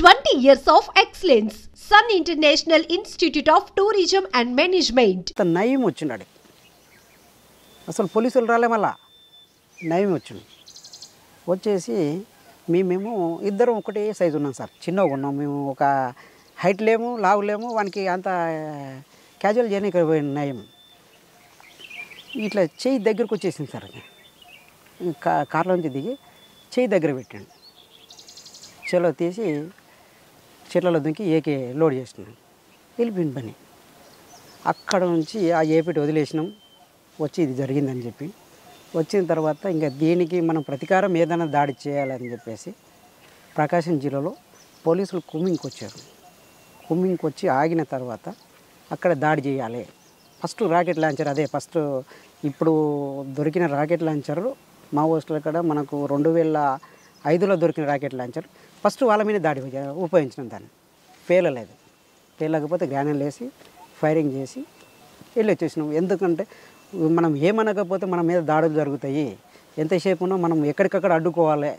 20 years of excellence. Sun International Institute of Tourism and Management. నయం వచ్చినాడు అసలు పోలీసులు రాలే మళ్ళా నయం వచ్చింది వచ్చేసి మేము ఇద్దరం ఒకటే సైజు ఉన్నాం సార్ చిన్నగా ఉన్నాం మేము ఒక హైట్ లేము లావు లేము వానికి అంత క్యాజువల్ చేయడానికి పోయిన నయం ఇట్లా చెయ్యి దగ్గరకు వచ్చేసింది సార్ కార్లో నుంచి దిగి చెయ్యి దగ్గర పెట్టాను చెలో తీసి చెట్లలో దుంకి ఏకే లోడ్ చేసినాను వెళ్ళిపోయింది పని అక్కడ నుంచి ఆ ఏపీటి వదిలేసినాం వచ్చి ఇది జరిగిందని చెప్పి వచ్చిన తర్వాత ఇంకా దీనికి మనం ప్రతీకారం ఏదైనా దాడి చేయాలని చెప్పేసి ప్రకాశం జిల్లాలో పోలీసులు కుమ్మింగ్కి వచ్చారు కుమ్మింగ్కి వచ్చి ఆగిన తర్వాత అక్కడ దాడి చేయాలి ఫస్ట్ రాకెట్ లాంచర్ అదే ఫస్ట్ ఇప్పుడు దొరికిన రాకెట్ లాంచరు మావోయిస్టుల కాడ మనకు 2005లో దొరికిన రాకెట్ లాంచర్ ఫస్ట్ వాళ్ళ మీద దాడి ఉపయోగించినాం దాన్ని పేలకపోతే గ్రానైల్ వేసి ఫైరింగ్ చేసి వెళ్ళి వచ్చేసినాం ఎందుకంటే మనం ఏమనకపోతే మన మీద దాడులు జరుగుతాయి ఎంతసేపు ఉన్నా మనం ఎక్కడికక్కడ అడ్డుకోవాలి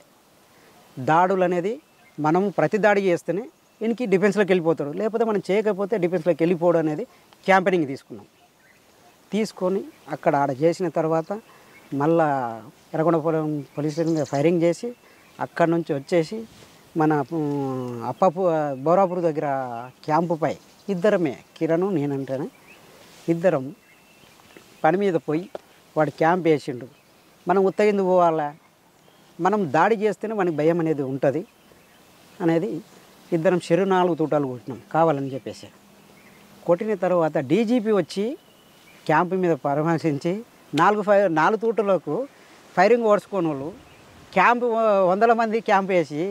దాడులు అనేది మనం ప్రతి దాడి చేస్తేనే ఈయనకి డిఫెన్స్లోకి వెళ్ళిపోతాడు లేకపోతే మనం చేయకపోతే డిఫెన్స్లోకి వెళ్ళిపోవడం అనేది క్యాంపెనింగ్ తీసుకొని అక్కడ ఆడ చేసిన తర్వాత మళ్ళా ఎర్రగొండపురం పోలీస్ స్టేషన్ మీద ఫైరింగ్ చేసి అక్కడ నుంచి వచ్చేసి మన బోరాపూర్ దగ్గర క్యాంపుపై ఇద్దరమే కిరణ్ నేనంటేనే ఇద్దరం పని మీద పోయి వాడు క్యాంప్ వేసిండు మనం ఉత్తగిందు పోవాలా మనం దాడి చేస్తేనే మనకి భయం అనేది ఉంటుంది అనేది ఇద్దరం 4 తూటాలు కొట్టినాం కావాలని చెప్పేసి కొట్టిన తర్వాత డీజీపీ వచ్చి క్యాంపు మీద పరామర్శించి 4 తూటలకు ఫైరింగ్ ఓడ్చుకోని వాళ్ళు క్యాంపు 100 మంది క్యాంప్ వేసి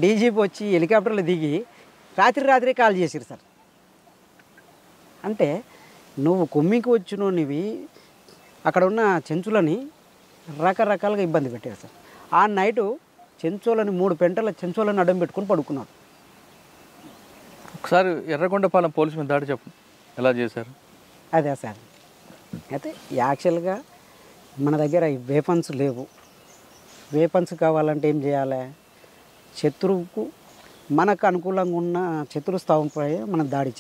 డీజీపీ వచ్చి హెలికాప్టర్లో దిగి రాత్రి కాల్ చేసిరు సార్ అంటే నువ్వు కొమ్మికి వచ్చినవి అక్కడ ఉన్న చెంచులని రకరకాలుగా ఇబ్బంది పెట్టారు సార్ ఆ నైటు చెంచోలని 3 పెంటల చెంచోలని అడ్డం పెట్టుకుని పడుకున్నాడు ఒకసారి ఎర్రగొండపాలెం పోలీసు మీద దాడి చెప్పు ఎలా చేశారు అదే సార్ అయితే యాక్చువల్గా మన దగ్గర వేపన్స్ లేవు వేపన్స్ కావాలంటే ఏం చేయాలి శత్రువుకు మనకు అనుకూలంగా ఉన్న శత్రుస్థావంపై మనం దాడి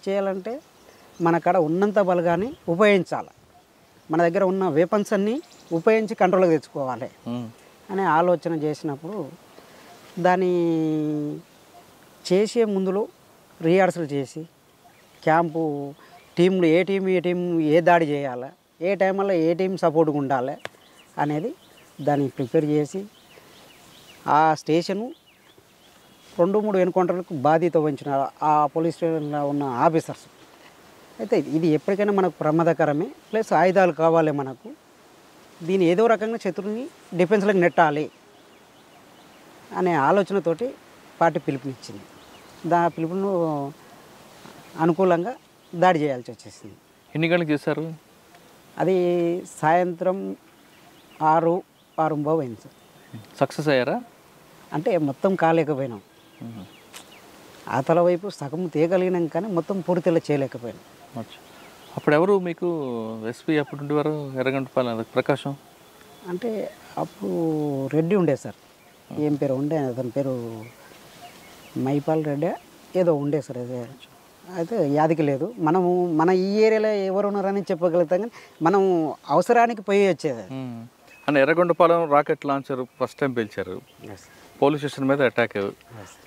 చేయాలంటే మన కాడ ఉన్నంత బలగాన్ని ఉపయోగించాలి మన దగ్గర ఉన్న వేపన్స్ అన్నీ ఉపయోగించి కంట్రోల్గా తెచ్చుకోవాలి అనే ఆలోచన చేసినప్పుడు దాన్ని చేసే ముందులో రిహార్సల్ చేసి క్యాంపు టీంలు ఏ టీం ఏ దాడి చేయాలి ఏ టైంలో ఏ టీం సపోర్ట్గా ఉండాలి అనేది దాన్ని ప్రిపేర్ చేసి ఆ స్టేషను 2-3 ఎన్కౌంటర్లకు బాధ్యత వహించిన ఆ పోలీస్ స్టేషన్లో ఉన్న ఆఫీసర్స్ అయితే ఇది ఎప్పటికైనా మనకు ప్రమాదకరమే ప్లస్ ఆయుధాలు కావాలి మనకు దీన్ని ఏదో రకంగా శత్రువుని డిఫెన్స్లోకి నెట్టాలి అనే ఆలోచనతోటి పార్టీ పిలుపునిచ్చింది పిలుపును అనుకూలంగా దాడి చేయాల్సి వచ్చేసింది ఎన్ని గంటలకు చేశారు అది సాయంత్రం 6:30 అయింది సార్ సక్సెస్ అయ్యారా అంటే మొత్తం కాలేకపోయినాం ఆతల వైపు సగం తీయగలిగినాం కానీ మొత్తం పూర్తిలో చేయలేకపోయినాం అప్పుడు ఎవరు మీకు ఎస్పీ అప్పుడు ఉండేవారు ఎర్రగొండపాలెం ప్రకాశం అంటే అప్పుడు రెడ్డి ఉండే సార్ ఏం పేరు ఉండే అతని పేరు మైపాల్ రెడ్డి ఏదో ఉండే సార్ అదే అయితే యాదికి లేదు మనము మన ఈ ఏరియాలో ఎవరు ఉన్నారని చెప్పగలుగుతాం కానీ మనం అవసరానికి పోయి వచ్చేది అని Yerragondapalem rocket launcher first time పిలిచారు పోలీస్ స్టేషన్ మీద అటాక్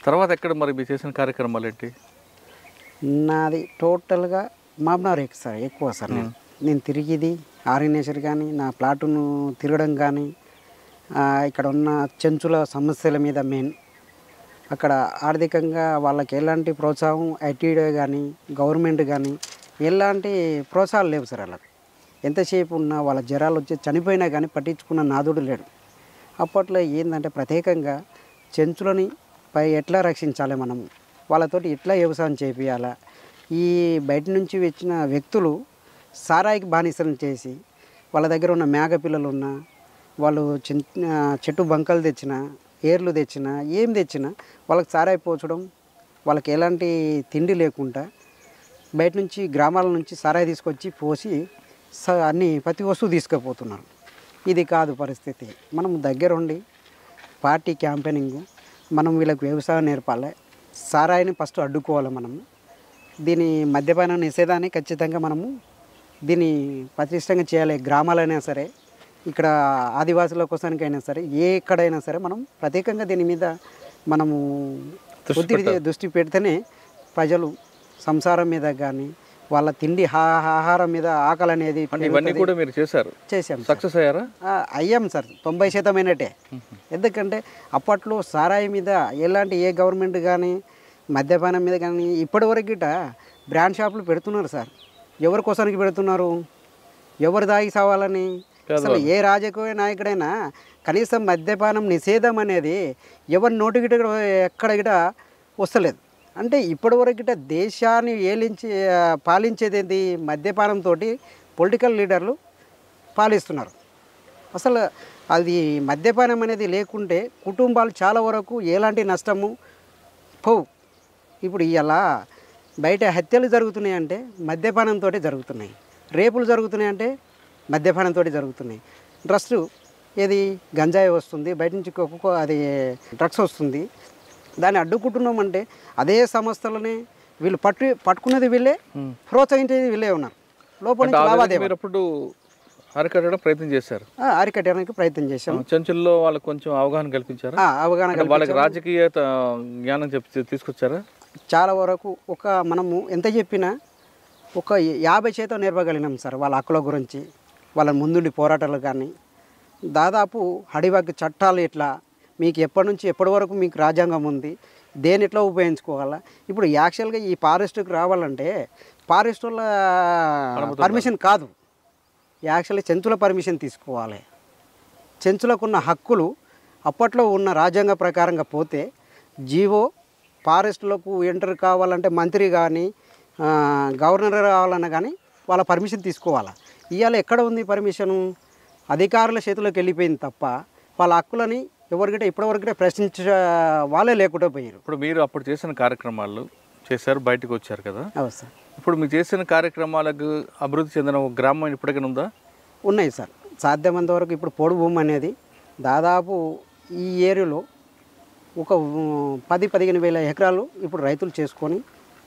తర్వాత ఎక్కడ మరి మీరు చేసిన కార్యక్రమాలు ఏంటి నాది టోటల్గా మాబ్నార్ ఎక్కువ సార్ నేను తిరిగిది ఆర్గనైజర్ కానీ నా ప్లాటును తిరగడం కానీ ఇక్కడ ఉన్న చెంచుల సమస్యల మీద మెయిన్ అక్కడ ఆర్థికంగా వాళ్ళకి ఎలాంటి ప్రోత్సాహం ఐటీడీ కానీ గవర్నమెంట్ కానీ ఎలాంటి ప్రోత్సాహాలు లేవు సార్ వాళ్ళకి ఎంతసేపు ఉన్నా వాళ్ళ జ్వరాలు వచ్చి చనిపోయినా కానీ పట్టించుకున్న నాదుడు లేడు అప్పట్లో ఏంటంటే ప్రత్యేకంగా చెంచులని ఎట్లా రక్షించాలి మనం వాళ్ళతోటి ఎట్లా వ్యవసాయం చేపియాలా ఈ బయట నుంచి వచ్చిన వ్యక్తులు సారాయికి బానిసలను చేసి వాళ్ళ దగ్గర ఉన్న మేక పిల్లలు ఉన్న వాళ్ళు చెట్టు బంకలు తెచ్చిన ఏర్లు తెచ్చినా ఏం తెచ్చినా వాళ్ళకి సారాయి పోచడం వాళ్ళకి ఎలాంటి తిండి లేకుండా బయట నుంచి గ్రామాల నుంచి సారాయి తీసుకొచ్చి పోసి అన్ని ప్రతి వస్తువు తీసుకుపోతున్నారు. ఇది కాదు పరిస్థితి. మనం దగ్గరుండి పార్టీ క్యాంపెయినింగ్ మనం వీళ్ళకి వ్యవసాయం నేర్పాలి, సారాయిని ఫస్ట్ అడ్డుకోవాలి. మనము దీని మద్యపాన నిషేధాన్ని ఖచ్చితంగా మనము దీన్ని పటిష్టంగా చేయాలి. గ్రామాలైనా సరే, ఇక్కడ ఆదివాసుల కోసానికైనా సరే, ఎక్కడైనా సరే మనం ప్రత్యేకంగా దీని మీద మనము దృష్టి పెడితేనే ప్రజలు సంసారం మీద కానీ వాళ్ళ తిండి ఆహారం మీద ఆకలి అనేది ఇవన్నీ కూడా మీరు చేశాం. సక్సెస్ అయ్యారా? అయ్యాం సార్, 90% అయినట్టే. ఎందుకంటే అప్పట్లో సారాయి మీద ఎలాంటి ఏ గవర్నమెంట్ కానీ మద్యపానం మీద కానీ ఇప్పటివరకు గిట బ్రాండ్ షాపులు పెడుతున్నారు సార్. ఎవరి కోసానికి పెడుతున్నారు? ఎవరు దాగి సావాలని? అసలు ఏ రాజకీయ నాయకుడైనా కనీసం మద్యపానం నిషేధం అనేది ఎవరి నోటి గిట ఎక్కడ గిట వస్తలేదు. అంటే ఇప్పటివరకు గిట దేశాన్ని పాలించేది ఏంటి? మద్యపానంతో పొలిటికల్ లీడర్లు పాలిస్తున్నారు. అసలు అది మద్యపానం అనేది లేకుంటే కుటుంబాలు చాలా వరకు ఎలాంటి నష్టము పోవు. ఇప్పుడు ఇలా బయట హత్యలు జరుగుతున్నాయంటే మద్యపానంతో జరుగుతున్నాయి, రేపులు జరుగుతున్నాయంటే మద్యపానంతో జరుగుతున్నాయి. డ్రగ్స్ ఏది గంజాయి వస్తుంది, బయట నుంచి అది డ్రగ్స్ వస్తుంది. దాన్ని అడ్డుకుంటున్నామంటే అదే సంస్థలని వీళ్ళు పట్టుకునేది వీళ్ళే, ప్రోత్సహించేది వీళ్ళే ఉన్నారు. లోపల నుంచి లావాదేవీలు అరికట్టడానికి ప్రయత్నం చేశారు. అరికట్టడానికి ప్రయత్నం చేశాము. చెంచుల్లో వాళ్ళకి కొంచెం అవగాహన కల్పించారు. వాళ్ళకి రాజకీయ జ్ఞానం తీసుకొచ్చారా? చాలా వరకు మనము ఎంత చెప్పినా ఒక 50% నేర్పగలిగినాం సార్. వాళ్ళ హక్కుల గురించి, వాళ్ళ ముందుండి పోరాటాలు కానీ, దాదాపు అడివాకి చట్టాలు ఎట్లా, మీకు ఎప్పటి నుంచి ఎప్పటి వరకు మీకు రాజ్యాంగం ఉంది, దేని ఎట్లా ఉపయోగించుకోవాలా. ఇప్పుడు యాక్చువల్గా ఈ ఫారెస్ట్కి రావాలంటే ఫారెస్ట్ వాళ్ళ పర్మిషన్ కాదు, యాక్చువల్లీ చెంచుల పర్మిషన్ తీసుకోవాలి. చెంచులకు ఉన్న హక్కులు అప్పట్లో ఉన్న రాజ్యాంగ ప్రకారంగా పోతే జీవో ఫారెస్ట్లకు ఎంటర్ కావాలంటే మంత్రి కానీ గవర్నర్ కావాలన్నా కానీ వాళ్ళ పర్మిషన్ తీసుకోవాలా. ఇవాళ ఎక్కడ ఉంది పర్మిషను? అధికారుల చేతిలోకి వెళ్ళిపోయింది తప్ప వాళ్ళ హక్కులని ఎవరికంటే ఇప్పటివరకు ప్రశ్నించే వాళ్ళే లేకుండా పోయారు. ఇప్పుడు మీరు అప్పుడు చేసిన కార్యక్రమాలు చేశారు, బయటకు వచ్చారు కదా. అవును సార్. ఇప్పుడు మీరు చేసిన కార్యక్రమాలకు అభివృద్ధి చెందిన ఒక గ్రామం ఇప్పటికైనా ఉందా? ఉన్నాయి సార్, సాధ్యమైనంత వరకు. ఇప్పుడు పొడు భూమి అనేది దాదాపు ఈ ఏరియాలో ఒక 10-15 వేల ఎకరాలు ఇప్పుడు రైతులు చేసుకొని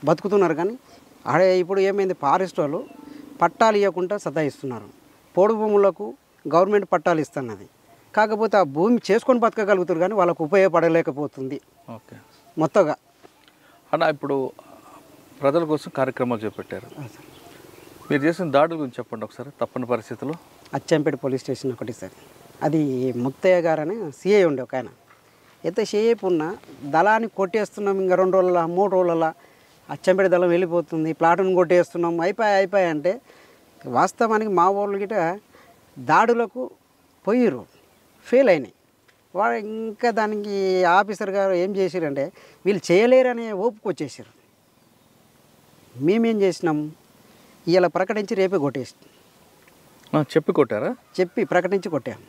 బతుకుతున్నారు. కానీ ఇప్పుడు ఏమైంది, ఫారెస్ట్ వాళ్ళు పట్టాలు ఇవ్వకుండా సతాయిస్తున్నారు. పొడు భూములకు గవర్నమెంట్ పట్టాలు ఇస్తున్నది, కాకపోతే ఆ భూమి చేసుకొని బతకగలుగుతారు కానీ వాళ్ళకు ఉపయోగపడలేకపోతుంది. ఓకే, మొత్తంగా అన్న ఇప్పుడు ప్రజల కోసం కార్యక్రమాలు చేపట్టారు. మీరు చేసిన దాడుల గురించి చెప్పండి ఒకసారి. తప్పని పరిస్థితుల్లో అచ్చంపేట పోలీస్ స్టేషన్ ఒకటి సార్, అది ముత్తయ్య గారు అని సిఐ ఉండే ఒక ఆయన. ఎంతసేపు ఉన్న దళాన్ని కొట్టేస్తున్నాం, ఇంకా 2 రోజుల 3 రోజుల అచ్చంపేట దళం వెళ్ళిపోతుంది, ప్లాటును కొట్టేస్తున్నాం, అయిపోయి అంటే వాస్తవానికి మా వాళ్ళు గిట దాడులకు పోయిర్రు, ఫెయిల్ అయినాయి. వాడు ఇంకా దానికి ఆఫీసర్ గారు ఏం చేశారంటే వీళ్ళు చేయలేరనే ఓపుకు వచ్చేసారు. మేమేం చేసినాం, ఇలా ప్రకటించి రేపే కొట్టేసి చెప్పి కొట్టారా? చెప్పి ప్రకటించి కొట్టాము.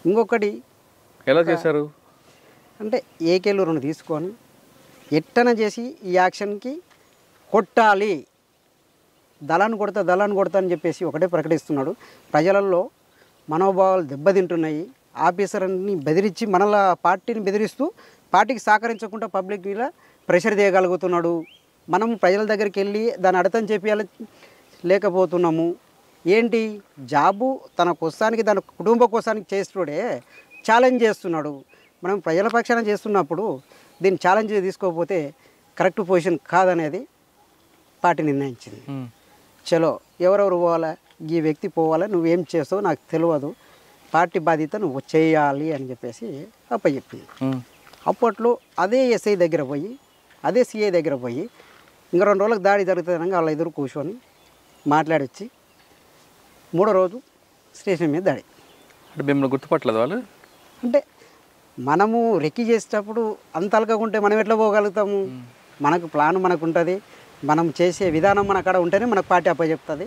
ఇంకొకటి ఎలా చేశారు అంటే ఏకేలు 2 తీసుకొని ఎట్టన చేసి ఈ యాక్షన్కి కొట్టాలి, దళాన్ని కొడతా అని చెప్పేసి ఒకటే ప్రకటిస్తున్నాడు. ప్రజలలో మనోభావాలు దెబ్బతింటున్నాయి. ఆఫీసర్ని బెదిరించి మనల పార్టీని బెదిరిస్తూ పార్టీకి సహకరించకుండా పబ్లిక్ మీద ప్రెషర్ చేయగలుగుతున్నాడు. మనం ప్రజల దగ్గరికి వెళ్ళి దాన్ని అర్థం చెప్పాలి లేకపోతున్నాము. ఏంటి జాబు తన కోసానికి తన కుటుంబ కోసానికి చేస్తుడే ఛాలెంజ్ చేస్తున్నాడు. మనం ప్రజల పక్షాన చేస్తున్నప్పుడు దీన్ని ఛాలెంజ్ తీసుకోకపోతే కరెక్ట్ పొజిషన్ కాదనేది పార్టీ నిర్ణయించింది. చలో ఎవరెవరు పోవాలా, ఈ వ్యక్తి పోవాలా, నువ్వేం చేస్తావు నాకు తెలియదు, పార్టీ బాధ్యత నువ్వు చేయాలి అని చెప్పేసి అప్పచెప్పింది. అప్పట్లో అదే ఎస్ఐ దగ్గర పోయి అదే సిఐ దగ్గర పోయి ఇంకా 2 రోజులకు దాడి జరుగుతుందనగా వాళ్ళ ఎదురు కూర్చొని మాట్లాడొచ్చి 3వ రోజు స్టేషన్ మీద దాడి. అంటే మిమ్మల్ని గుర్తుపట్టలేదు వాళ్ళు? అంటే మనము రెక్కి చేసేటప్పుడు అంత అలకకుంటే మనం ఎట్లా పోగలుగుతాము? మనకు ప్లాన్ మనకు ఉంటుంది, మనం చేసే విధానం మన కాడ ఉంటేనే మనకు పార్టీ అప్పచెప్తుంది.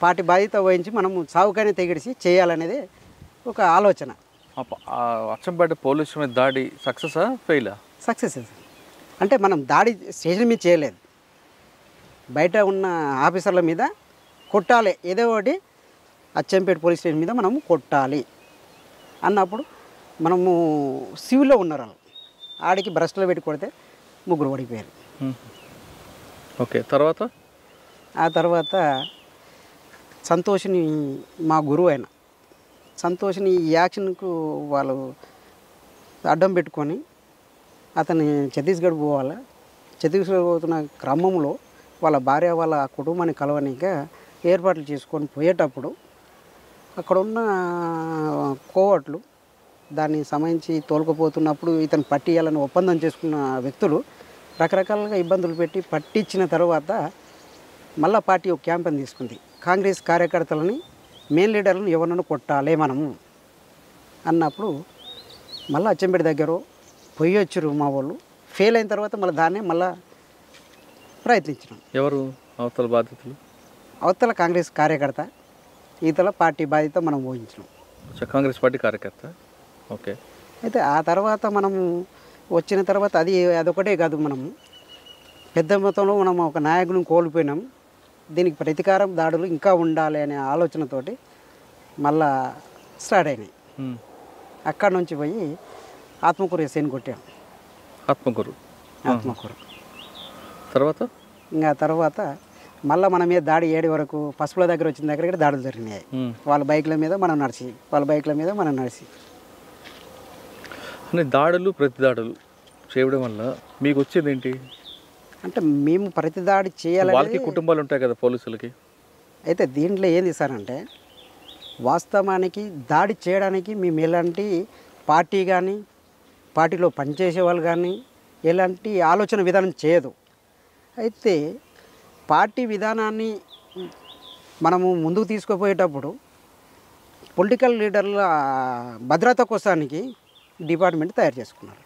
పార్టీ బాధ్యత వహించి మనము సావుకైనా తెగిడిసి చేయాలనేది ఒక ఆలోచన. అచ్చంపేట పోలీస్ మీద దాడి సక్సెసా ఫెయిలా? సక్సెస్. అంటే మనం దాడి స్టేషన్ మీద చేయలేదు, బయట ఉన్న ఆఫీసర్ల మీద కొట్టాలి, ఏదో ఒకటి అచ్చంపేట పోలీస్ స్టేషన్ మీద మనము కొట్టాలి అన్నప్పుడు మనము సివిల్లో ఉన్నారు వాళ్ళు, ఆడికి బ్రష్లో పెట్టి కొడితే ముగ్గురు ఓడిపోయారు. ఓకే. తర్వాత ఆ తర్వాత సంతోష్ని మా గురువు అయిన సంతోష్ని ఈ యాక్షన్కు వాళ్ళు అడ్డం పెట్టుకొని అతన్ని ఛత్తీస్గఢ్ పోవాలి. ఛత్తీస్గఢ్ పోతున్న క్రమంలో వాళ్ళ భార్య వాళ్ళ కుటుంబాన్ని కలవనిక ఏర్పాట్లు చేసుకొని పోయేటప్పుడు అక్కడున్న కోవట్లు దాన్ని సంబంధించి తోలుకుపోతున్నప్పుడు ఇతను పట్టియాలని ఒప్పందం చేసుకున్న వ్యక్తులు రకరకాలుగా ఇబ్బందులు పెట్టి పట్టించిన తర్వాత మళ్ళా పార్టీ ఒక క్యాంపెయిన్ తీసుకుంది. కాంగ్రెస్ కార్యకర్తలని మెయిన్ లీడర్లను ఎవరినైనా కొట్టాలి మనము అన్నప్పుడు మళ్ళీ అచ్చంపేట దగ్గర పొయ్యి వచ్చారు మా వాళ్ళు. ఫెయిల్ అయిన తర్వాత మళ్ళీ దాన్నే మళ్ళీ ప్రయత్నించినాం. ఎవరు అవతల బాధితులు? అవతల కాంగ్రెస్ కార్యకర్త, ఈతల పార్టీ బాధ్యత మనం ఊహించినాం. కాంగ్రెస్ పార్టీ కార్యకర్త. ఓకే. అయితే ఆ తర్వాత మనము వచ్చిన తర్వాత అదొకటే కాదు, మనము పెద్ద మొత్తంలో మనం ఒక నాయకుని కోల్పోయినాం. దీనికి ప్రతీకారం దాడులు ఇంకా ఉండాలి అనే ఆలోచనతోటి మళ్ళా స్టార్ట్ అయినాయి. అక్కడి నుంచి పోయి ఆత్మకూరు ఎస్ఐని కొట్టాం. ఆత్మకూరు తర్వాత ఇంకా తర్వాత మళ్ళీ మన మీద దాడి 7 వరకు పసుపుల దగ్గర వచ్చిన దగ్గర దాడులు జరిగినాయి. వాళ్ళ బైక్ల మీద మనం నడిచి అంటే దాడులు ప్రతి దాడులు చేయడం వల్ల మీకు వచ్చేది ఏంటి? అంటే మేము ప్రతి దాడి చేయాలి. వాళ్ళకి కుటుంబాలు ఉంటాయి కదా పోలీసులకి. అయితే దీంట్లో ఏం చేశారంటే వాస్తవానికి దాడి చేయడానికి మేము ఎలాంటి పార్టీ కానీ పార్టీలో పనిచేసే వాళ్ళు కానీ ఎలాంటి ఆలోచన విధానం చేయదు. అయితే పార్టీ విధానాన్ని మనము ముందుకు తీసుకుపోయేటప్పుడు పొలిటికల్ లీడర్ల భద్రత కోసానికి డిపార్ట్మెంట్ తయారు చేసుకున్నారు.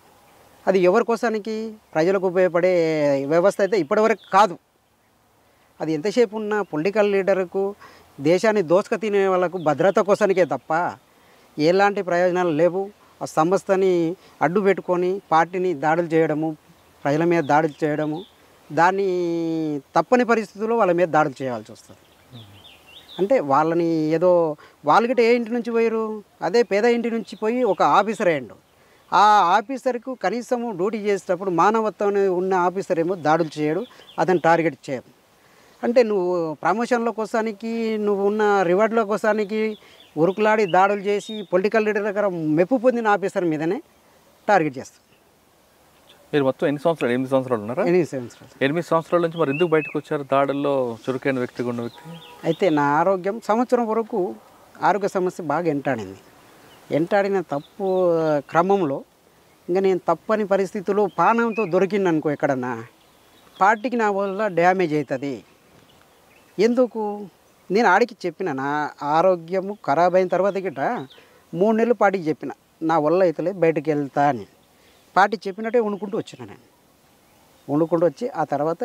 అది ఎవరి కోసానికి? ప్రజలకు ఉపయోగపడే వ్యవస్థ అయితే ఇప్పటివరకు కాదు. అది ఎంతసేపు ఉన్న పొలిటికల్ లీడర్కు దేశాన్ని దోసుక తినే వాళ్ళకు భద్రత కోసానికే తప్ప ఎలాంటి ప్రయోజనాలు లేవు. ఆ సంస్థని అడ్డు పెట్టుకొని పార్టీని దాడులు చేయడము, ప్రజల మీద దాడులు చేయడము, దాన్ని తప్పని పరిస్థితుల్లో వాళ్ళ మీద దాడులు చేయాల్సి వస్తుంది. అంటే వాళ్ళని ఏదో వాళ్ళకిట ఏ ఇంటి నుంచి పోయారు, అదే పేద ఇంటి నుంచి పోయి ఒక ఆఫీసర్ అయ్యండు. ఆ ఆఫీసర్కు కనీసము డ్యూటీ చేసేటప్పుడు మానవత్వం ఉన్న ఆఫీసర్ ఏమో దాడులు చేయడు, అతను టార్గెట్ చేయడు. అంటే నువ్వు ప్రమోషన్ల కోసానికి, నువ్వు ఉన్న రివార్డుల కోసానికి ఉరుకులాడి దాడులు చేసి పొలిటికల్ లీడర్ దగ్గర మెప్పు పొందిన ఆఫీసర్ మీదనే టార్గెట్ చేస్తాం. మీరు మొత్తం 8 సంవత్సరాలు ఉన్నారా? 8 సంవత్సరాల నుంచి మరి ఎందుకు బయటకు వచ్చారు? దాడుల్లో చురుకైన వ్యక్తిగా ఉన్న వ్యక్తి. అయితే నా ఆరోగ్యం సంవత్సరం వరకు ఆరోగ్య సమస్య బాగా ఎంటాడిన తప్పు క్రమంలో ఇంకా నేను తప్పని పరిస్థితుల్లో పానంతో దొరికింది అనుకో ఎక్కడన్నా, పార్టీకి నా వల్ల డ్యామేజ్ అవుతుంది. ఎందుకు నేను ఆడికి చెప్పిన నా ఆరోగ్యము ఖరాబ్ అయిన తర్వాత గిట 3 నెలలు పార్టీకి చెప్పిన నా వల్ల అవుతలే బయటకు వెళ్తా అని. పార్టీ చెప్పినట్టే వండుకుంటూ వచ్చిన నేను. వండుకుంటూ వచ్చి ఆ తర్వాత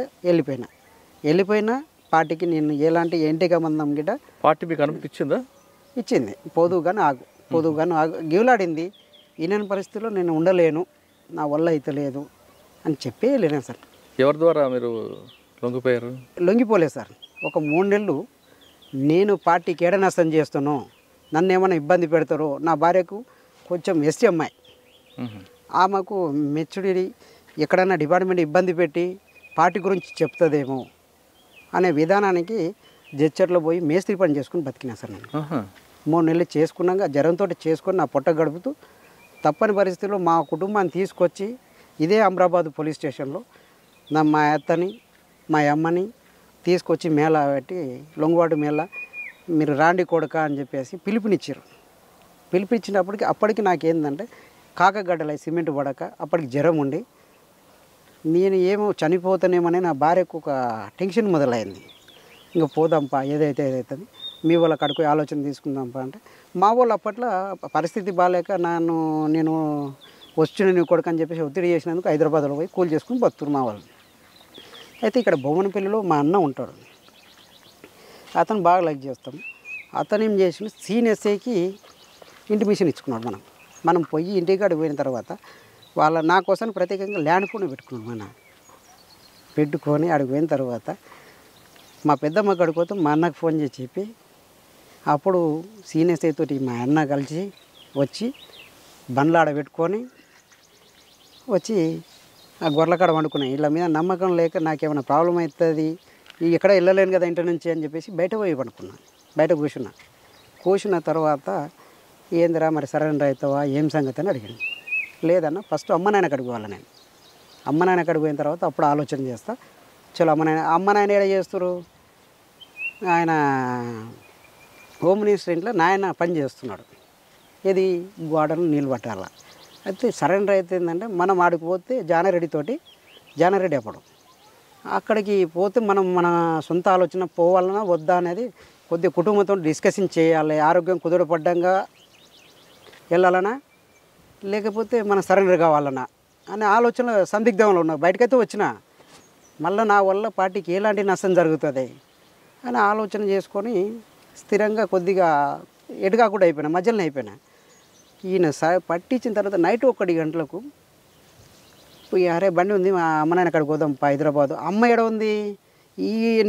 వెళ్ళిపోయినా పార్టీకి నేను ఎలాంటి ఎంటిక మందం గిట పార్టీ మీకు అనుమతి ఇచ్చిందా? ఇచ్చింది. పొదువు కానీ ఆగు గీవులాడింది. ఈయన పరిస్థితిలో నేను ఉండలేను, నా వల్ల అయితలేదు అని చెప్పి వెళ్ళినాను సార్. ఎవరి ద్వారా మీరు లొంగిపోయారు? లొంగిపోలేదు సార్. ఒక 3 నెలలు నేను పార్టీకి ఏడనష్టం చేస్తాను, నన్ను ఏమైనా ఇబ్బంది పెడతారో, నా భార్యకు కొంచెం ఎస్టీ అమ్మాయి, ఆమెకు మెచ్చుడి ఎక్కడైనా డిపార్ట్మెంట్ ఇబ్బంది పెట్టి పార్టీ గురించి చెప్తుందేమో అనే విధానానికి జడ్చర్లో పోయి మేస్త్రి పని చేసుకుని బతికినా సార్. నేను 3 నెలలు చేసుకున్నాక జ్వరంతో చేసుకొని నా పొట్ట గడుపుతూ తప్పని పరిస్థితుల్లో మా కుటుంబాన్ని తీసుకొచ్చి ఇదే అమరాబాద్ పోలీస్ స్టేషన్లో మా అత్తని మా అమ్మని తీసుకొచ్చి మేళ పెట్టి లొంగువాడు మేళ మీరు రాండి కొడక అని చెప్పేసి పిలిపించినప్పటికి అప్పటికి నాకేందంటే కాకగడ్డలై సిమెంట్ పడక అప్పటికి జ్వరం ఉండి నేను ఏమో చనిపోతానేమని నా భార్యకు ఒక టెన్షన్ మొదలైంది. ఇంకా పోదాంపా ఏదైతే మీ వాళ్ళ కడుకు ఆలోచన తీసుకుందాంపా అంటే మా వాళ్ళు అప్పట్లో పరిస్థితి బాగాలేక నేను వచ్చిన నీ కొడుకు అని చెప్పేసి ఒత్తిడి చేసినందుకు హైదరాబాద్లో పోయి కూల్ చేసుకుని బతుకురు మా వాళ్ళు. అయితే ఇక్కడ బొమ్మనపల్లిలో మా అన్న ఉంటాడు, అతను బాగా లైక్ చేస్తాం. అతను ఏం చేసిన సీఎస్ఐకి ఇంటిమేషన్ ఇచ్చుకున్నాడు. మనం పోయి ఇంటికాడికి పోయిన తర్వాత నా కోసం ప్రత్యేకంగా ల్యాండ్ ఫోన్ పెట్టుకున్నాడు. పెట్టుకొని అడిగి పోయిన తర్వాత మా పెద్దమ్మ కడుకోతే మా అన్నకు ఫోన్ చేసి చెప్పి అప్పుడు సీనియర్స్ తోటి మా అన్న కలిసి వచ్చి బండ్లాడ పెట్టుకొని వచ్చి ఆ గొర్రెల కాడ వండుకున్నాయి. వీళ్ళ మీద నమ్మకం లేక నాకేమైనా ప్రాబ్లం అవుతుంది, ఎక్కడ వెళ్ళలేను కదా ఇంటి నుంచి అని చెప్పేసి బయట పోయి పండుకున్నాను. బయట కూర్చున్న తర్వాత ఏందిరా మరి సరెండర్ అవుతావా ఏం సంగతి అని అడిగాను. లేదన్న ఫస్ట్ అమ్మ నాయన కాడికి పోవాలి నేను. అమ్మ నాయన కాడికి పోయిన తర్వాత అప్పుడు ఆలోచన చేస్తా. చలో అమ్మ నాయన ఏడ చేస్తారు, ఆయన హోమ్ మినిస్టర్ ఇంట్లో నాయన పని చేస్తున్నాడు. ఇది గోడను నీళ్ళు పట్టాల. అయితే సరెండర్ అయితే ఏంటంటే మనం ఆడికి పోతే జానారెడ్డి అప్పుడు అక్కడికి పోతే మనం మన సొంత ఆలోచన పోవాలన్నా వద్దా అనేది కొద్దిగా కుటుంబంతో డిస్కషన్ చేయాలి. ఆరోగ్యం కుదుటపడ్డంగా వెళ్ళాలన్నా లేకపోతే మన సరెండర్ కావాలన్నా అనే ఆలోచన సందిగ్ధంలో ఉన్నా. బయటకైతే వచ్చిన మళ్ళీ నా వల్ల పార్టీకి ఎలాంటి నష్టం జరుగుతుంది అని ఆలోచన చేసుకొని స్థిరంగా కొద్దిగా ఎటుగా కూడా అయిపోయినా, మధ్యలోనే అయిపోయినా. ఈయన పట్టించిన తర్వాత నైట్ 1 గంటలకు పోయి అరే బండి ఉంది మా అమ్మ నాయన అక్కడికి పోదాం హైదరాబాదు. అమ్మ ఎడ ఉంది,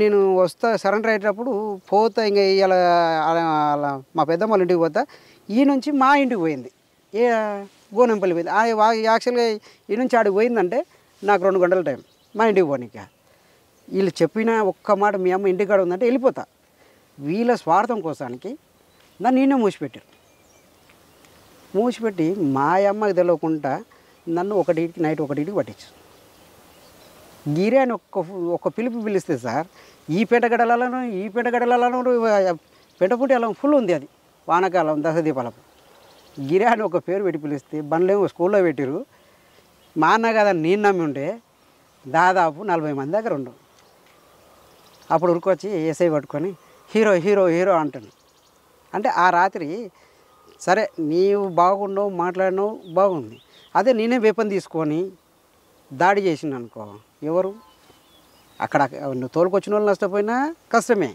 నేను వస్తా సరెండర్ అయ్యేటప్పుడు పోతా ఇంకా ఇలా మా పెద్దమ్మ వాళ్ళ ఇంటికి పోతా. ఈ నుంచి మా ఇంటికి పోయింది, గోనెంపల్లి పోయింది. యాక్చువల్గా ఈ నుంచి ఆడికి పోయిందంటే నాకు 2 గంటల టైం మా ఇంటికి పోనీక. వీళ్ళు చెప్పిన ఒక్క మాట మీ అమ్మ ఇంటికాడ ఉందంటే వెళ్ళిపోతా. వీళ్ళ స్వార్థం కోసానికి నన్ను నేనే మూసిపెట్టి మా అమ్మకి తెలియకుండా నన్ను నైట్ 1కి పట్టించు. గిరి అని ఒక్క పిలుపు పిలిస్తే సార్ ఈ పెంటగడలలో పెంటపుట్టి అలా ఫుల్ ఉంది. అది వానకాలం దశదీపాలకు గిరి అని ఒక పేరు పెట్టి పిలిస్తే బండ్లేమో స్కూల్లో పెట్టిరు. మా అన్న కదా నేను నమ్మి ఉంటే దాదాపు 40 మంది దగ్గర ఉండు. అప్పుడు ఉరికొచ్చి ఏసై పట్టుకొని హీరో అంటాను. అంటే ఆ రాత్రి సరే నీవు బాగున్నావు మాట్లాడినావు బాగుంది, అదే నేనే వేపన్ తీసుకొని దాడి చేసింది అనుకో ఎవరు అక్కడ నువ్వు తోలుకొచ్చిన వాళ్ళు నష్టపోయినా కష్టమే,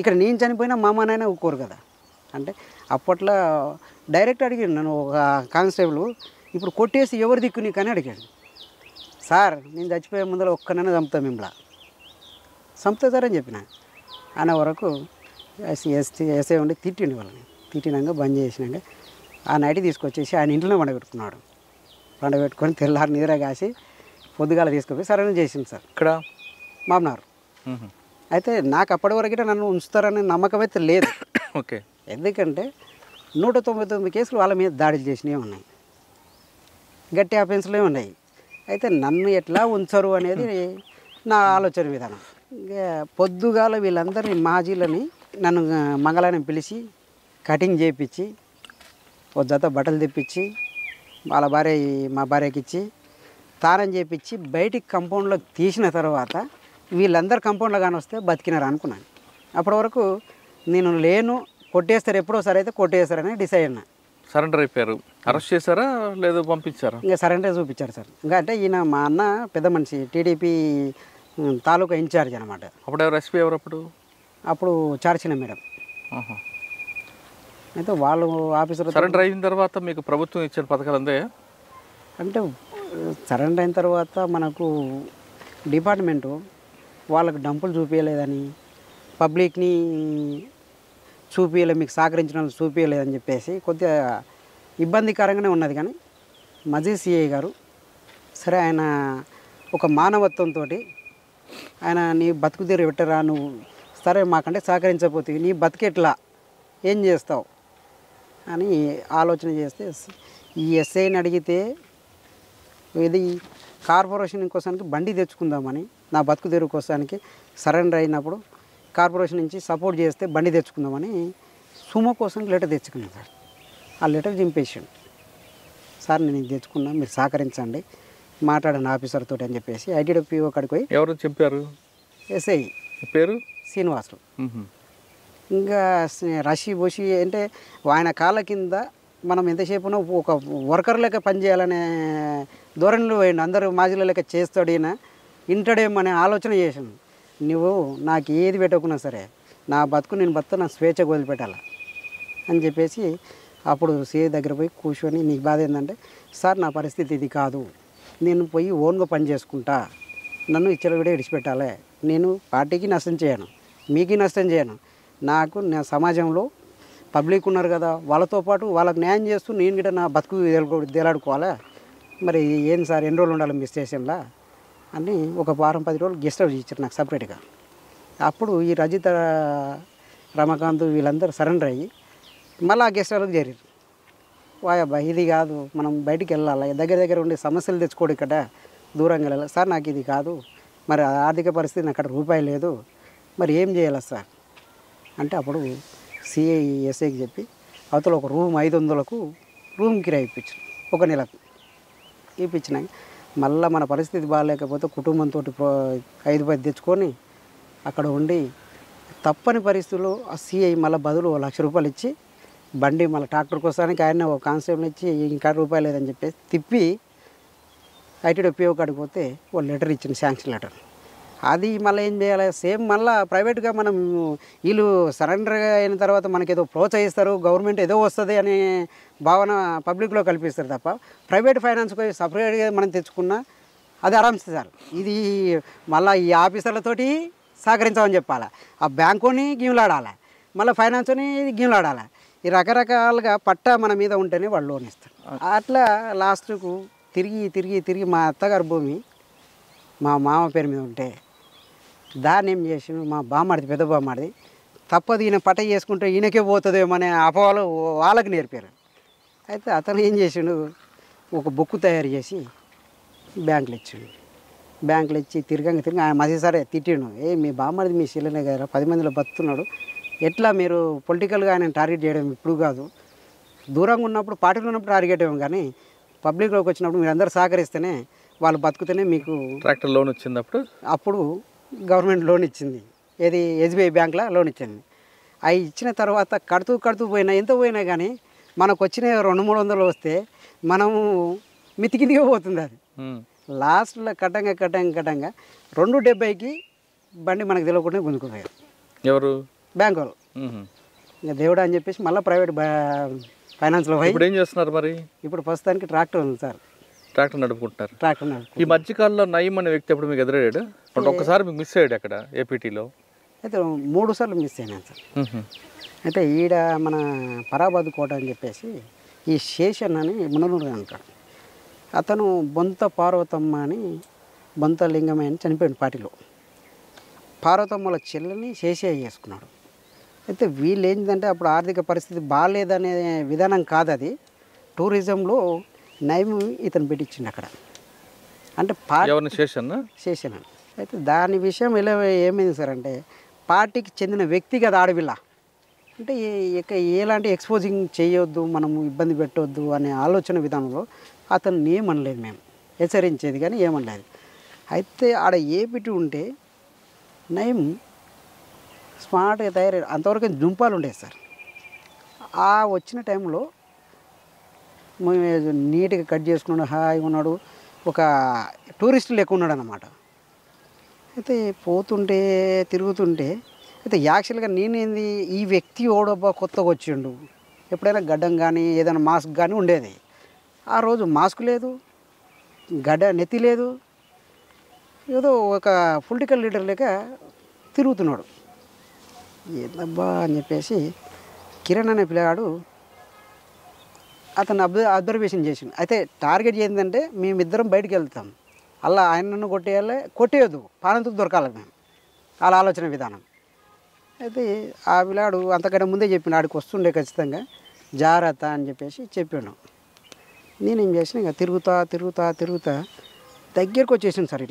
ఇక్కడ నేను చనిపోయినా మా అమ్మనైనా ఊరుకోరు కదా. అంటే అప్పట్లో డైరెక్ట్ అడిగాడు నన్ను ఒక కానిస్టేబుల్, ఇప్పుడు కొట్టేసి ఎవరు దిక్కు నీకు అని అడిగాడు. సార్ నేను చచ్చిపోయే ముందర ఒక్కనైనా చంపుతా మిమ్మల్ని, చంపుతా సార్ అని చెప్పిన. అన్న వరకు ఎస్ఐ ఉండి తిట్టిండు వాళ్ళని. తిట్టినాక బంద్ చేసినాక ఆ నైట్ తీసుకొచ్చేసి ఆయన ఇంట్లోనే పండబెట్టుకొని తెల్లారి నీర కాసి పొద్దుగాల తీసుకుపోయి సరైన చేసింది సార్ ఇక్కడ మామనారు. అయితే నాకు అప్పటి వరకు నన్ను ఉంచుతారనే నమ్మకం అయితే లేదు. ఓకే, ఎందుకంటే 199 కేసులు వాళ్ళ మీద దాడులు చేసినవి ఉన్నాయి, గట్టి ఆఫెన్స్లే ఉన్నాయి. అయితే నన్ను ఎట్లా ఉంచరు అనేది నా ఆలోచన విధానం. పొద్దుగాల వీళ్ళందరినీ మాజీలని నన్ను మంగళాన్ని పిలిచి కటింగ్ చేయించి ఒక జత బట్టలు తెప్పించి వాళ్ళ మా భార్యకి ఇచ్చి తానం చేయించి బయటికి కంపౌండ్లోకి తీసిన తర్వాత వీళ్ళందరూ కంపౌండ్లో కానీ వస్తే బతికినారు అనుకున్నాను. అప్పటి వరకు నేను లేను, కొట్టేస్తారు ఎప్పుడో సరే అయితే కొట్టేస్తారని డిసైడ్ అయినా. సరెండర్ అయిపోయారు. అరెస్ట్ చేశారా లేదు పంపించారా? ఇంకా సరెండర్ చూపించారు సార్. ఇంకా అంటే ఈయన మా అన్న పెద్ద మనిషి టీడీపీ తాలూకా ఇన్ఛార్జ్ అనమాట. అప్పుడు ఎవరు ఎస్పీ ఎవరు అప్పుడు చార్చిన మేడం. అయితే వాళ్ళు ఆఫీసర్ సరెండర్ అయిన తర్వాత మీకు ప్రభుత్వం ఇచ్చిన పథకాలు అందాయా? అంటే సరెండర్ అయిన తర్వాత మనకు డిపార్ట్మెంటు వాళ్ళకు డంపులు చూపించలేదని, పబ్లిక్ని చూపించలేదు, మీకు సహకరించిన వాళ్ళు చూపించలేదని చెప్పేసి కొద్దిగా ఇబ్బందికరంగానే ఉన్నది. కానీ మజీ సిఐ గారు సరే ఆయన ఒక మానవత్వంతో ఆయన నీ బతుకు తీరు పెట్టరా, నువ్వు సరే మాకంటే సహకరించకపోతే నీ బతికెట్లా ఏం చేస్తావు అని ఆలోచన చేస్తే ఈ ఎస్ఐని అడిగితే ఇది కార్పొరేషన్ కోసానికి బండి తెచ్చుకుందామని, నా బతుకు తెరువు కోసానికి సరెండర్ అయినప్పుడు కార్పొరేషన్ నుంచి సపోర్ట్ చేస్తే బండి తెచ్చుకుందామని సుమో కోసం లెటర్ తెచ్చుకున్నాను సార్. ఆ లెటర్ చింపేసాడు. సార్ నేను తెచ్చుకున్నా, మీరు సహకరించండి, మాట్లాడండి ఆఫీసర్ తోటి అని చెప్పేసి ఐటీడీపీఓ కాడికి పోయి. ఎవరు చెప్పారు? ఎస్ఐ పేరు శ్రీనివాసులు. ఇంకా రషి బోషి అంటే ఆయన కాళ్ళ కింద మనం ఎంతసేపు ఒక వర్కర్ లెక్క పనిచేయాలనే ధోరణిలో పోయిండు. అందరూ మాజీల లెక్క చేస్తాడు, ఈయన ఇంటడేమనే ఆలోచన చేసాను. నువ్వు నాకు ఏది పెట్టకున్నా సరే నా బతుకు నేను బతుకు నా స్వేచ్ఛ వదిలిపెట్టాల అని చెప్పేసి అప్పుడు సిఐ దగ్గర పోయి కూర్చొని, నీకు బాధ ఏంటంటే, సార్ నా పరిస్థితి ఇది కాదు, నేను పోయి ఓన్గా పని చేసుకుంటా, నన్ను ఇచ్చలవిడే విడిచిపెట్టాలి, నేను పార్టీకి నష్టం చేయను, మీకు నష్టం చేయను, నాకు నా సమాజంలో పబ్లిక్ ఉన్నారు కదా వాళ్ళతో పాటు వాళ్ళకి న్యాయం చేస్తూ నేను కూడా నా బతుకు దేలాడుకోవాలా మరి ఏం సార్ ఎన్ని రోజులు ఉండాలి మీ స్టేషన్లో అని ఒక వారం 10 రోజులు గెస్ట్ హౌస్ ఇచ్చారు నాకు సపరేట్గా. అప్పుడు ఈ రజిత రమాకాంత్ వీళ్ళందరూ సరెండర్ అయ్యి మళ్ళీ ఆ గెస్ట్ హౌస్కి చేరారు. వాయబ్బా ఇది కాదు, మనం బయటికి వెళ్ళాలి, దగ్గర దగ్గర ఉండే సమస్యలు తెచ్చుకోడు, ఇక్కడ దూరంగా వెళ్ళాలి సార్, నాకు ఇది కాదు, మరి ఆర్థిక పరిస్థితి నాకు అక్కడ రూపాయి లేదు, మరి ఏం చేయాలి సార్ అంటే అప్పుడు సిఐ ఎస్ఐకి చెప్పి అవతల ఒక రూమ్ 500కు రూమ్ కిరాయి ఇప్పించారు, ఒక నెలకు ఇప్పించినాక మళ్ళీ మన పరిస్థితి బాగాలేకపోతే కుటుంబంతో 5-10 తెచ్చుకొని అక్కడ ఉండి తప్పని పరిస్థితుల్లో ఆ సిఐ మళ్ళీ బదులు 1 లక్ష రూపాయలు ఇచ్చి బండి మళ్ళీ ట్రాక్టర్ కోసానికి ఆయన ఒక కానిస్టేబుల్ ఇచ్చి ఇంకా రూపాయలు లేదని చెప్పేసి తిప్పి ఐటీడీ పిఓ కాడికి పోతే వాళ్ళు లెటర్ ఇచ్చింది, శాంక్షన్ లెటర్. అది మళ్ళీ ఏం చేయాలి, సేమ్ మళ్ళీ ప్రైవేట్గా మనం వీళ్ళు సరెండర్ అయిన తర్వాత మనకి ఏదో ప్రోత్సహిస్తారు, గవర్నమెంట్ ఏదో వస్తుంది అనే భావన పబ్లిక్లో కల్పిస్తారు తప్ప ప్రైవేట్ ఫైనాన్స్కి సపరేట్గా మనం తెచ్చుకున్నా అది ఆరామ్సే సార్. ఇది మళ్ళీ ఈ ఆఫీసర్లతోటి సహకరించమని చెప్పాలి, ఆ బ్యాంకుని గీములాడాలి, మళ్ళీ ఫైనాన్స్ని గీములాడాలి, ఈ రకరకాలుగా పట్టా మన మీద ఉంటేనే వాళ్ళు లోన్ ఇస్తారు. అట్లా లాస్ట్కు తిరిగి తిరిగి తిరిగి మా అత్తగారి భూమి మా మామ పేరు మీద ఉంటే దాన్ని ఏం చేసిండు, మా బామ్మడిది పెద్ద బామ్మడిది తప్పదు ఈయన పట్ట చేసుకుంటే ఈయనకే పోతుందేమో అనే అపోహలు వాళ్ళకి నేర్పారు. అయితే అతను ఏం చేసిండు, ఒక బుక్ తయారు చేసి బ్యాంకులు ఇచ్చిండు. బ్యాంకులు ఇచ్చి తిరగంగా ఆయన మసీ సరే తిట్టిండు, మీ బామ్మడిది మీ చెల్లెనే కదా 10 మందిలో బతున్నాడు, ఎట్లా మీరు పొలిటికల్గా ఆయన టార్గెట్ చేయడం ఇప్పుడు కాదు, దూరంగా ఉన్నప్పుడు పార్టీలో ఉన్నప్పుడు టార్గెట్ ఇవ్వం, కానీ పబ్లిక్లోకి వచ్చినప్పుడు మీరు అందరూ సహకరిస్తేనే వాళ్ళు బతుకుతేనే మీకు ట్రాక్టర్ లోన్ వచ్చింది. అప్పుడు గవర్నమెంట్ లోన్ ఇచ్చింది, ఏది ఎస్బీఐ బ్యాంక్లో లోన్ ఇచ్చింది. అవి ఇచ్చిన తర్వాత కడుతూ పోయినా ఎంత పోయినా కానీ మనకు వచ్చిన 200-300 వస్తే మనము మితికిందిగా పోతుంది. అది లాస్ట్లో కట్టంగా 270కి బండి మనకు తెలియకుండా గుంజుకుపోయారు. ఎవరు? బ్యాంక్ వాళ్ళు. ఇంకా దేవుడు అని చెప్పేసి మళ్ళీ ప్రైవేట్ ఫైనాన్స్లో పోయి ఇప్పుడు ఏం చేస్తున్నారు మరి? ఇప్పుడు ప్రస్తుతానికి ట్రాక్టర్ ఉంది సార్, ట్రాక్టర్ నడుపుకుంటున్నారు. ట్రాక్టర్ నడుపు. ఈ మధ్యకాలంలో నయీం అనే వ్యక్తి ఎప్పుడు మీకు ఎదురయ్యాడు? అంటే ఒక్కసారి మీకు మిస్ అయ్యాడు అక్కడ ఏపీటీలో? అయితే 3 సార్లు మిస్ అయినాను సార్. అయితే ఈడ మన పరాబాద్ కోట అని చెప్పేసి ఈ శేషన్ అని ముననూరు అంటాడు, అతను బొంత పార్వతమ్మ అని బొంత లింగమయ్య అని చనిపోయాడు పార్టీలో. పార్వతమ్మల చెల్లెని శేషయ్య చేసుకున్నాడు. అయితే వీళ్ళు ఏంటంటే అప్పుడు ఆర్థిక పరిస్థితి బాగాలేదనే విధానం కాదు, అది టూరిజంలో నయం ఇతను పెట్టించిండు అక్కడ. అంటే శేషన్ అని. అయితే దాని విషయం ఇలా ఏమైంది సార్ అంటే పార్టీకి చెందిన వ్యక్తిగత ఆడపిల్ల అంటే ఎలాంటి ఎక్స్పోజింగ్ చేయొద్దు, మనము ఇబ్బంది పెట్టవద్దు అనే ఆలోచన విధానంలో అతను ఏమనలేదు, మేము హెచ్చరించేది కానీ ఏమనలేదు. అయితే ఆడ ఏపిటి ఉంటే నయం స్మార్ట్గా తయారయ్యారు. అంతవరకు జుంపాలు ఉండేది సార్. ఆ వచ్చిన టైంలో నీట్గా కట్ చేసుకున్నాడు, హాయిగా ఉన్నాడు, ఒక టూరిస్ట్ లెక్క ఉన్నాడు అన్నమాట. అయితే పోతుంటే తిరుగుతుంటే అయితే యాక్చువల్గా నేనేంది ఈ వ్యక్తి ఓడబ్బా కొత్తగా వచ్చిండు, ఎప్పుడైనా గడ్డం కానీ ఏదైనా మాస్క్ కానీ ఉండేది, ఆ రోజు మాస్క్ లేదు, నెత్తి లేదు, ఏదో ఒక పొలిటికల్ లీడర్ లేక తిరుగుతున్నాడు. ఏందబ్బా అని చెప్పేసి కిరణ్ అనే పిల్లగాడు అతను అబ్జర్వేషన్ చేసిండు. అయితే టార్గెట్ ఏంటంటే మేమిద్దరం బయటికి వెళ్తాం, అలా ఆయనను కొట్టేయద్దు, పానంతో దొరకాలి మేము, అలా ఆలోచన విధానం. అయితే ఆ పిల్లాడు అంతకంటే ముందే చెప్పిండు, ఆడికి వస్తుండే ఖచ్చితంగా జాగ్రత్త అని చెప్పేసి చెప్పాను. నేనేం చేసిన ఇంకా తిరుగుతా దగ్గరకు వచ్చేసాను సార్.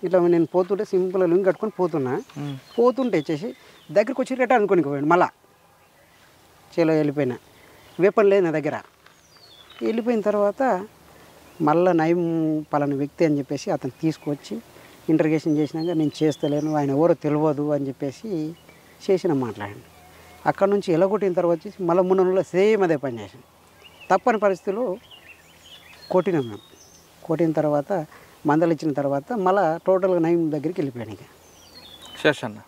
ఇట్లా నేను పోతుంటే సింపుల్గా లుంగి కట్టుకొని పోతుంటే వచ్చేసి దగ్గరకు వచ్చి రేట అనుకోని పోయాడు. మళ్ళా చేలో వెళ్ళిపోయినా, వేపన్ లేదు నా దగ్గర. వెళ్ళిపోయిన తర్వాత మళ్ళీ నయం పలానా వ్యక్తి అని చెప్పేసి అతను తీసుకొచ్చి ఇంటర్గేషన్ చేసినాక నేను చేస్తలేను, ఆయన ఎవరో తెలియదు అని చెప్పేసి చేసిన మాట్లాడాను. అక్కడ నుంచి ఎలగొట్టిన తర్వాత వచ్చేసి మళ్ళీ మున్నూరులో సేమ్ అదే పని చేసాను. తప్పని పరిస్థితిలో కొట్టినాం మేము. కొట్టిన తర్వాత మందలు ఇచ్చిన తర్వాత మళ్ళీ టోటల్గా నయం దగ్గరికి వెళ్ళిపోయాను. ఇక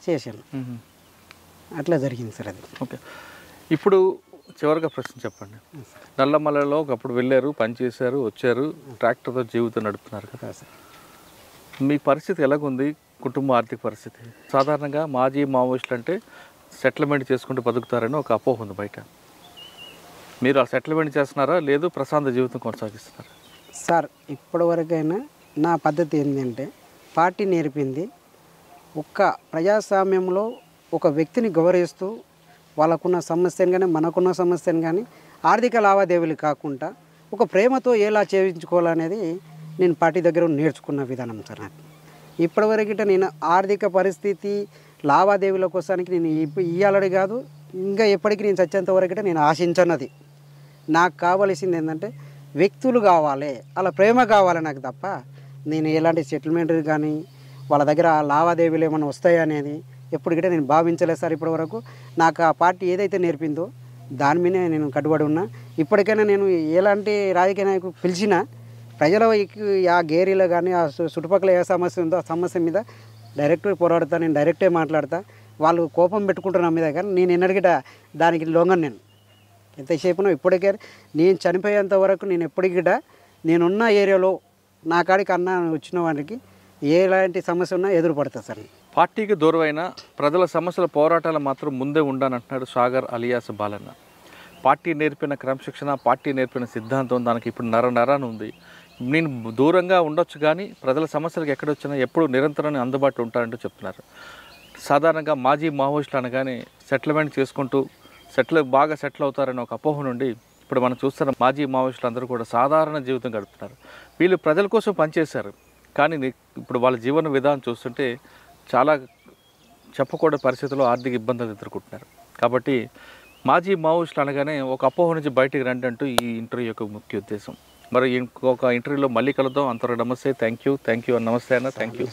చేశాను. అట్లా జరిగింది సార్ అది. ఓకే, ఇప్పుడు చివరిగా ప్రశ్న చెప్పండి. నల్లమల్లలో ఒకప్పుడు వెళ్ళారు, పనిచేశారు, వచ్చారు, ట్రాక్టర్తో జీవితం నడుపుతున్నారు కదా సార్, మీ పరిస్థితి ఎలాగుంది? కుటుంబ ఆర్థిక పరిస్థితి సాధారణంగా మాజీ మావోయిస్టులు అంటే సెటిల్మెంట్ చేసుకుంటూ బతుకుతారని ఒక అపోహ ఉంది బయట. మీరు ఆ సెటిల్మెంట్ చేస్తున్నారా, లేదు ప్రశాంత జీవితం కొనసాగిస్తున్నారా? సార్ ఇప్పటివరకైనా నా పద్ధతి ఏంటంటే పార్టీ నేర్పింది ఒక్క ప్రజాస్వామ్యంలో ఒక వ్యక్తిని గౌరవిస్తూ వాళ్ళకున్న సమస్యను కానీ మనకున్న సమస్యను కానీ ఆర్థిక లావాదేవీలు కాకుండా ఒక ప్రేమతో ఎలా చేయించుకోవాలనేది నేను పార్టీ దగ్గర నేర్చుకున్న విధానం సార్. నాకు ఇప్పటివరకు నేను ఆర్థిక పరిస్థితి లావాదేవీల కోసానికి నేను ఇయ్యాలని కాదు, ఇంకా ఎప్పటికీ నేను చచ్చేంత వరకు నేను ఆశించన్నది. నాకు కావాల్సింది ఏంటంటే వ్యక్తులు కావాలి, అలా ప్రేమ కావాలి నాకు తప్ప నేను ఎలాంటి సెటిల్మెంట్ కానీ వాళ్ళ దగ్గర లావాదేవీలు ఏమైనా వస్తాయి అనేది ఎప్పటికంటే నేను భావించలేదు సార్. ఇప్పటివరకు నాకు ఆ పార్టీ ఏదైతే నేర్పిందో దాని మీదే నేను కట్టుబడి ఉన్నా. ఇప్పటికైనా నేను ఎలాంటి రాజకీయ నాయకులు పిలిచినా ప్రజల ఆ గేరీలో కానీ ఆ చుట్టుపక్కల ఏ సమస్య ఉందో ఆ సమస్య మీద డైరెక్ట్గా పోరాడతా, నేను డైరెక్టే మాట్లాడతా. వాళ్ళు కోపం పెట్టుకుంటారు నా మీద, కానీ నేను ఎన్నడిగిట దానికి లొంగను. నేను ఎంతసేపునో ఇప్పటికే నేను చనిపోయేంత వరకు నేను ఎప్పటికిట నేనున్న ఏరియాలో నా కాడికి అన్న వచ్చిన వారికి ఎలాంటి సమస్య ఉన్నా ఎదురుపడతా సార్. పార్టీకి దూరమైన ప్రజల సమస్యల పోరాటాలు మాత్రం ముందే ఉండాలంటున్నాడు సాగర్ అలియాస్ బాలన్న. పార్టీ నేర్పిన క్రమశిక్షణ, పార్టీ నేర్పిన సిద్ధాంతం దానికి ఇప్పుడు నరాన ఉంది. నేను దూరంగా ఉండొచ్చు కానీ ప్రజల సమస్యలకు ఎక్కడొచ్చినా ఎప్పుడు నిరంతరం అందుబాటులో ఉంటారంటూ చెప్తున్నారు. సాధారణంగా మాజీ మావోయిస్టులు అనగానే సెటిల్మెంట్ చేసుకుంటూ బాగా సెటిల్ అవుతారనే ఒక అపోహ నుండి ఇప్పుడు మనం చూస్తున్న మాజీ మావోయిస్టులు అందరూ కూడా సాధారణ జీవితం గడుపుతున్నారు. వీళ్ళు ప్రజల కోసం పనిచేశారు, కానీ ఇప్పుడు వాళ్ళ జీవన విధానం చూస్తుంటే చాలా చెప్పకూడని పరిస్థితుల్లో ఆర్థిక ఇబ్బందులు ఎదుర్కొంటున్నారు. కాబట్టి మాజీ మావోయిస్టులు అనగానే ఒక అపోహ నుంచి బయటికి రండి అంటూ ఈ ఇంటర్వ్యూ యొక్క ముఖ్య ఉద్దేశం. మరి ఇంకొక ఇంటర్వ్యూలో మళ్ళీ కలుద్దాం. అంతవరకు నమస్తే, థ్యాంక్ యూ. నమస్తే అన్న, థ్యాంక్ యూ.